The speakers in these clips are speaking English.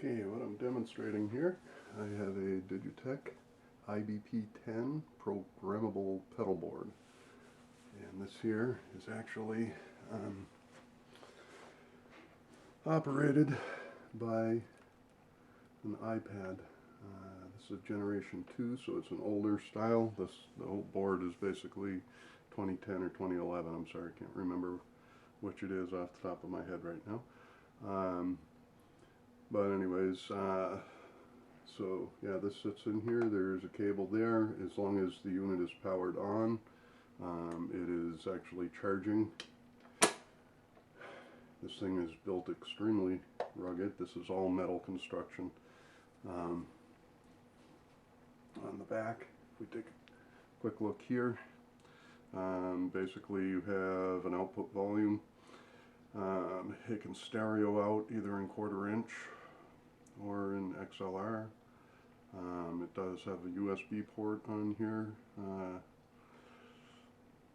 Okay, what I'm demonstrating here, I have a Digitech iBP-10 programmable pedal board. And this here is actually operated by an iPad. This is generation 2, so it's an older style. The whole board is basically 2010 or 2011. I'm sorry, I can't remember which it is off the top of my head right now. But anyways, so yeah, this sits in here. There's a cable there. As long as the unit is powered on, it is actually charging. This thing is built extremely rugged. This is all metal construction. On the back, if we take a quick look here, basically you have an output volume. It can stereo out either in 1/4 inch or in XLR. It does have a USB port on here.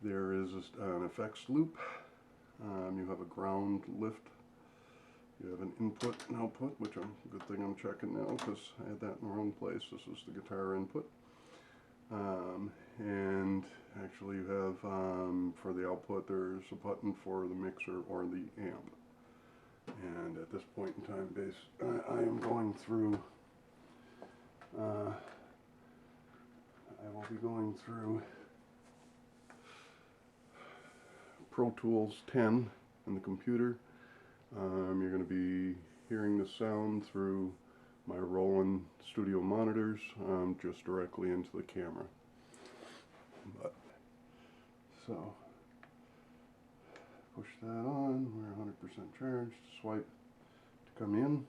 There is an effects loop. You have a ground lift. You have an input and output, which good thing I'm checking now because I had that in the wrong place. This is the guitar input. And actually you have, for the output, there's a button for the mixer or the amp. And at this point in time, I am going through, I will be going through Pro Tools 10 in the computer. You're going to be hearing the sound through my Roland studio monitors, just directly into the camera. So push that on, we're 100% charged, swipe to come in.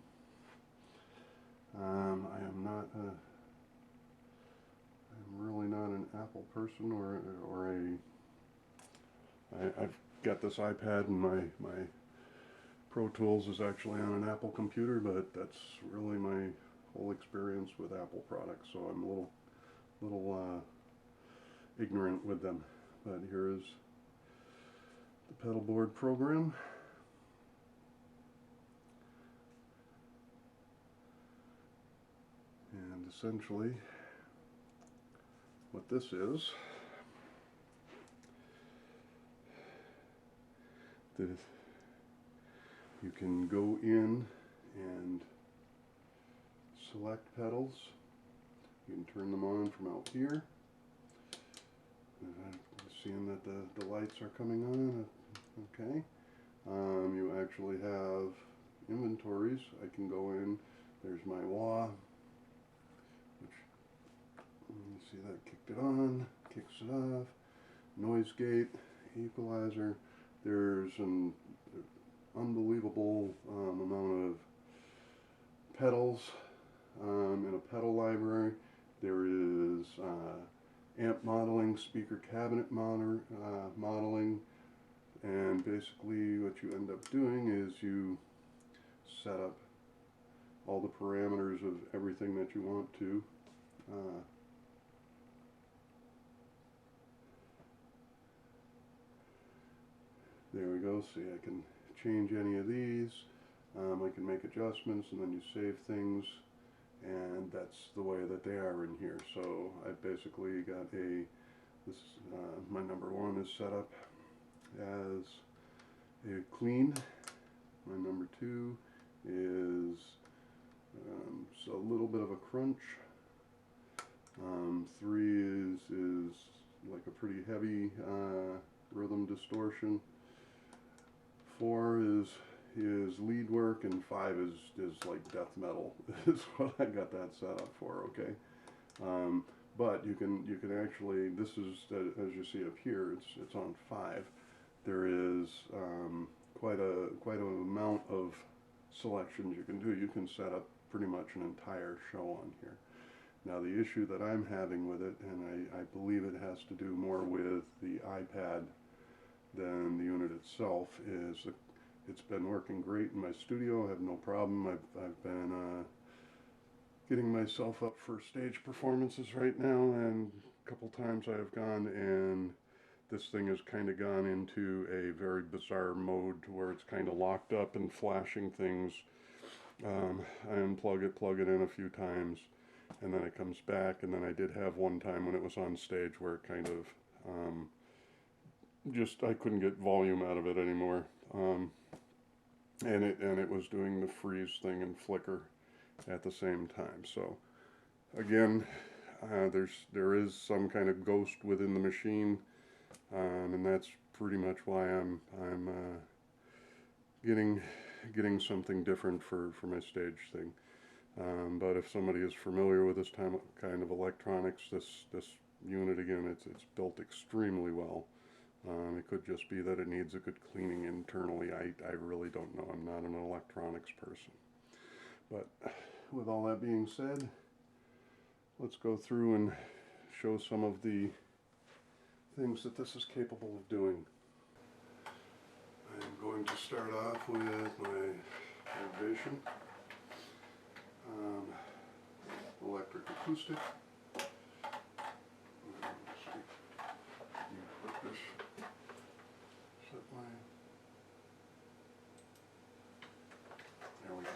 I'm really not an Apple person I've got this iPad and my Pro Tools is actually on an Apple computer, but that's really my whole experience with Apple products, so I'm a little ignorant with them. But here is the pedal board program. And essentially what this is, you can go in and select pedals. You can turn them on from out here. Seeing that the lights are coming on, okay. You actually have inventories. I can go in, there's my wah, which, you see that kicked it on, kicks it off, noise gate, equalizer. There's an unbelievable amount of pedals in a pedal library. There is amp modeling, speaker cabinet modeling, and basically what you end up doing is you set up all the parameters of everything that you want to. There we go. See, I can change any of these. I can make adjustments, and then you save things, and that's the way that they are in here. So I basically got my number 1 is set up as a clean. My number 2 is so a little bit of a crunch. 3 is like a pretty heavy rhythm distortion. 4 is lead work, and 5 is like death metal is what I got that set up for, okay. But you can actually, this is, as you see up here, it's on 5. There is quite a amount of selections you can do. You can set up pretty much an entire show on here. Now the issue that I'm having with it, and I believe it has to do more with the iPad than the unit itself, is that it's been working great in my studio. I have no problem. I've been getting myself up for stage performances right now, and a couple times I have gone and this thing has kind of gone into a very bizarre mode to where it's kind of locked up and flashing things I unplug it, plug it in a few times, and then it comes back. And then I did have one time when it was on stage where it kind of just I couldn't get volume out of it anymore, and it was doing the freeze thing and flicker at the same time. So again, there is some kind of ghost within the machine, and that's pretty much why I'm getting something different for my stage thing. But if somebody is familiar with this kind of electronics, this unit again, it's built extremely well. It could just be that it needs a good cleaning internally. I really don't know. I'm not an electronics person. But with all that being said, let's go through and show some of the things that this is capable of doing. I'm going to start off with my vibration, electric acoustic. There we go.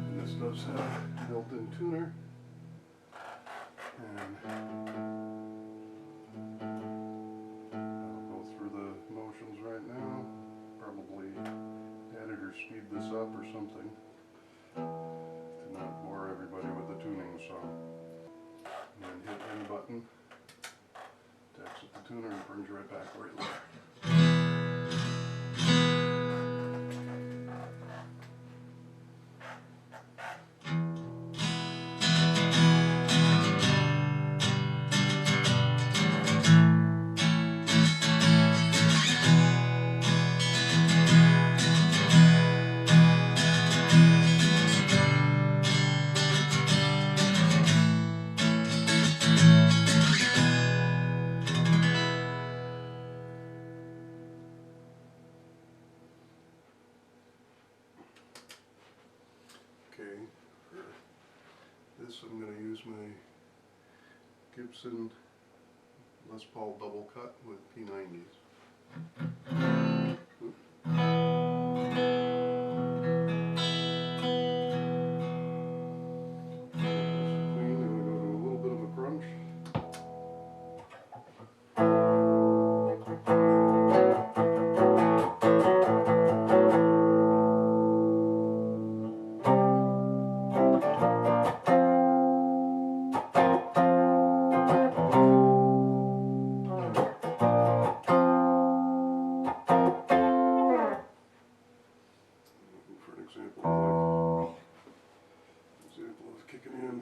And this does have a built-in tuner. And I'll go through the motions right now. Probably edit or speed this up or something to not bore everybody with the tuning song. And then hit any button to exit the tuner and brings you right back where you left. Okay, for this I'm going to use my Gibson Les Paul double cut with P90s. Clean, and we go to a little bit of a crunch. Example of kicking in.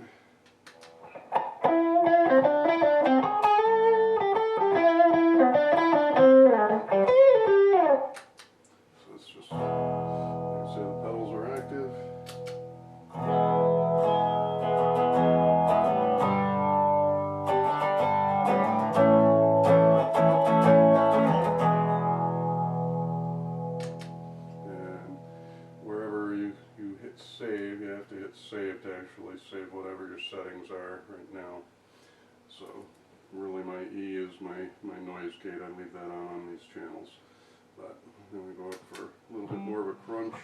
So it's just, like I said, the pedals are active. Hit save, you have to hit save to actually save whatever your settings are right now. So really my E is my noise gate. I leave that on these channels. But then we go up for a little bit more of a crunch.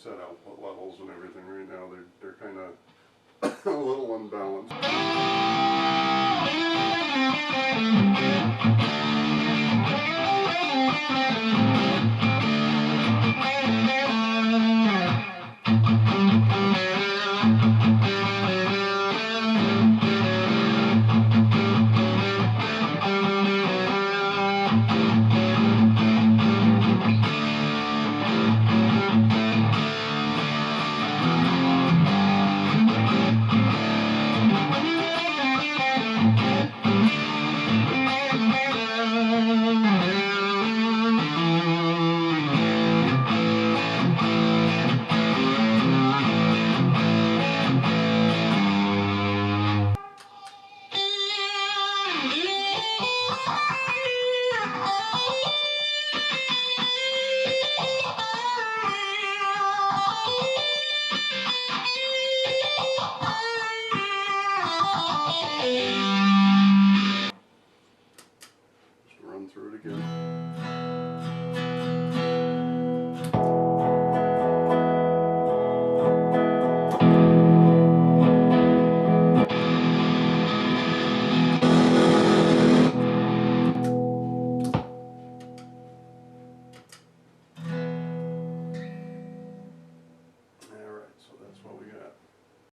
set output levels and everything right now. They're kind of a little unbalanced. Just run through it again.